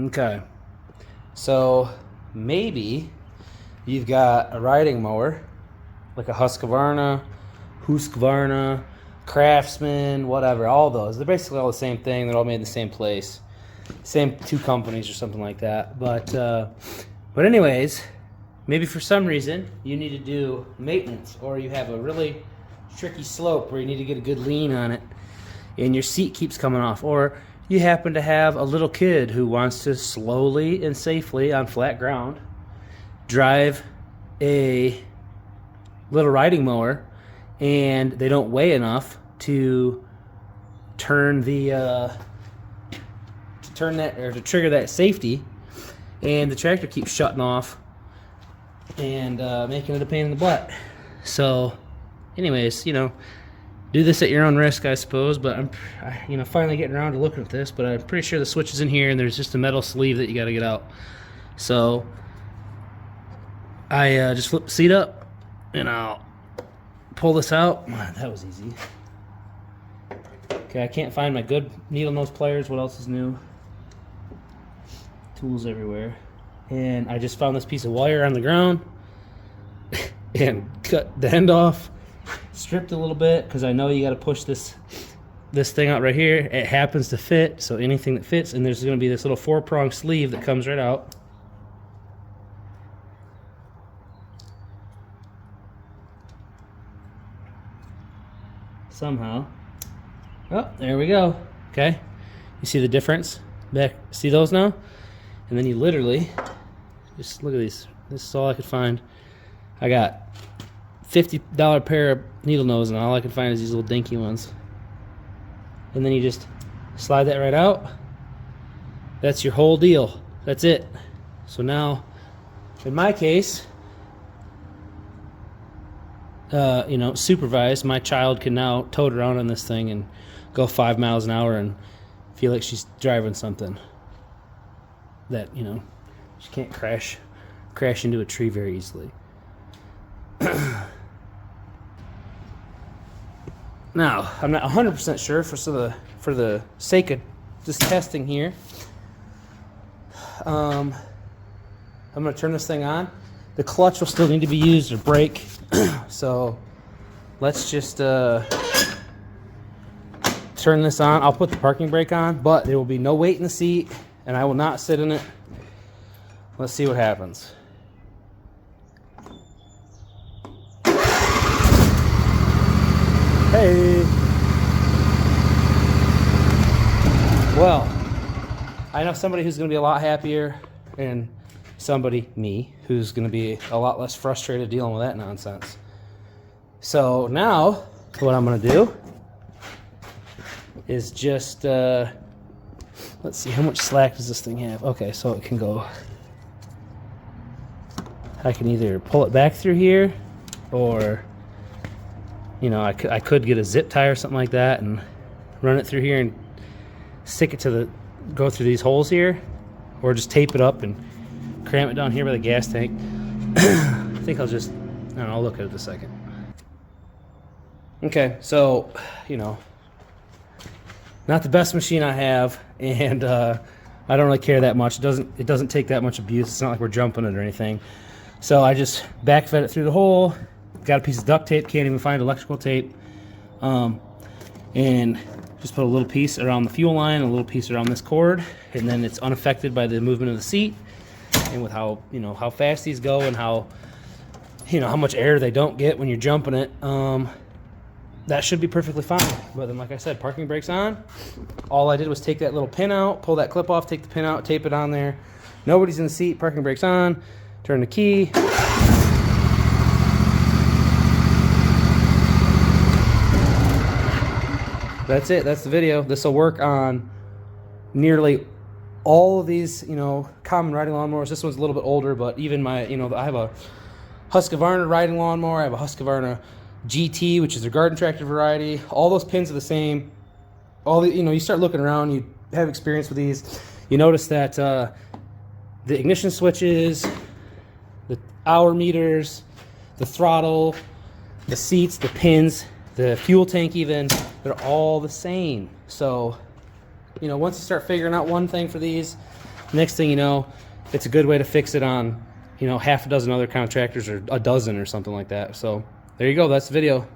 Okay, so maybe you've got a riding mower, like a Husqvarna, Craftsman, whatever, all those. They're basically all the same thing. They're all made in the same place. Same two companies or something like that. But anyways, maybe for some reason you need to do maintenance, or you have a really tricky slope where you need to get a good lean on it and your seat keeps coming off, or you happen to have a little kid who wants to slowly and safely on flat ground drive a little riding mower, and they don't weigh enough to turn the to trigger that safety, and the tractor keeps shutting off and making it a pain in the butt. So anyways, do this at your own risk, I suppose, but I'm finally getting around to looking at this, but I'm pretty sure the switch is in here and there's just a metal sleeve that you got to get out. So I just flip the seat up and I'll pull this out. Man, that was easy. Okay, I can't find my good needle nose pliers. What else is new? Tools everywhere. And I just found this piece of wire on the ground and cut the end off. Stripped a little bit because I know you got to push this thing out right here. It happens to fit, so anything that fits, and there's going to be this little 4-prong sleeve that comes right out. Somehow. Oh, there we go. Okay, you see the difference? Back, see those now? And then you literally just look at these. This is all I could find. I got $50 pair of needle nose, and all I can find is these little dinky ones. And then you just slide that right out. That's your whole deal. That's it. So now, in my case, supervised, my child can now tote around on this thing and go 5 miles an hour and feel like she's driving something that, she can't crash into a tree very easily. Now, I'm not 100% sure for the sake of just testing here. I'm going to turn this thing on. The clutch will still need to be used, or brake. So let's just turn this on. I'll put the parking brake on, but there will be no weight in the seat, and I will not sit in it. Let's see what happens. Hey. Well, I know somebody who's going to be a lot happier, and somebody, me, who's going to be a lot less frustrated dealing with that nonsense. So now, what I'm going to do is just, let's see, how much slack does this thing have? Okay, so it can go, I can either pull it back through here, or I could get a zip tie or something like that and run it through here and stick it go through these holes here, or just tape it up and cram it down here by the gas tank. I think I'll look at it in a second. Okay, so, not the best machine I have, and I don't really care that much. It doesn't take that much abuse. It's not like we're jumping it or anything. So I just backfed it through the hole. Got a piece of duct tape, can't even find electrical tape, and just put a little piece around the fuel line, a little piece around this cord, and then it's unaffected by the movement of the seat. And with how fast these go, and how much air they don't get when you're jumping it, that should be perfectly fine. But then, like I said, parking brake's on. All I did was take that little pin out, pull that clip off, take the pin out, tape it on there. Nobody's in the seat, parking brake's on, turn the key. That's it. That's the video. This will work on nearly all of these, common riding lawnmowers. This one's a little bit older, but even I have a Husqvarna riding lawnmower. I have a Husqvarna GT, which is a garden tractor variety. All those pins are the same. You start looking around, you have experience with these. You notice that the ignition switches, the hour meters, the throttle, the seats, the pins, the fuel tank even, they're all the same. So, once you start figuring out one thing for these, Next thing you know, it's a good way to fix it on, you know, half a dozen other contractors or a dozen or something like that. So there you go. That's the video.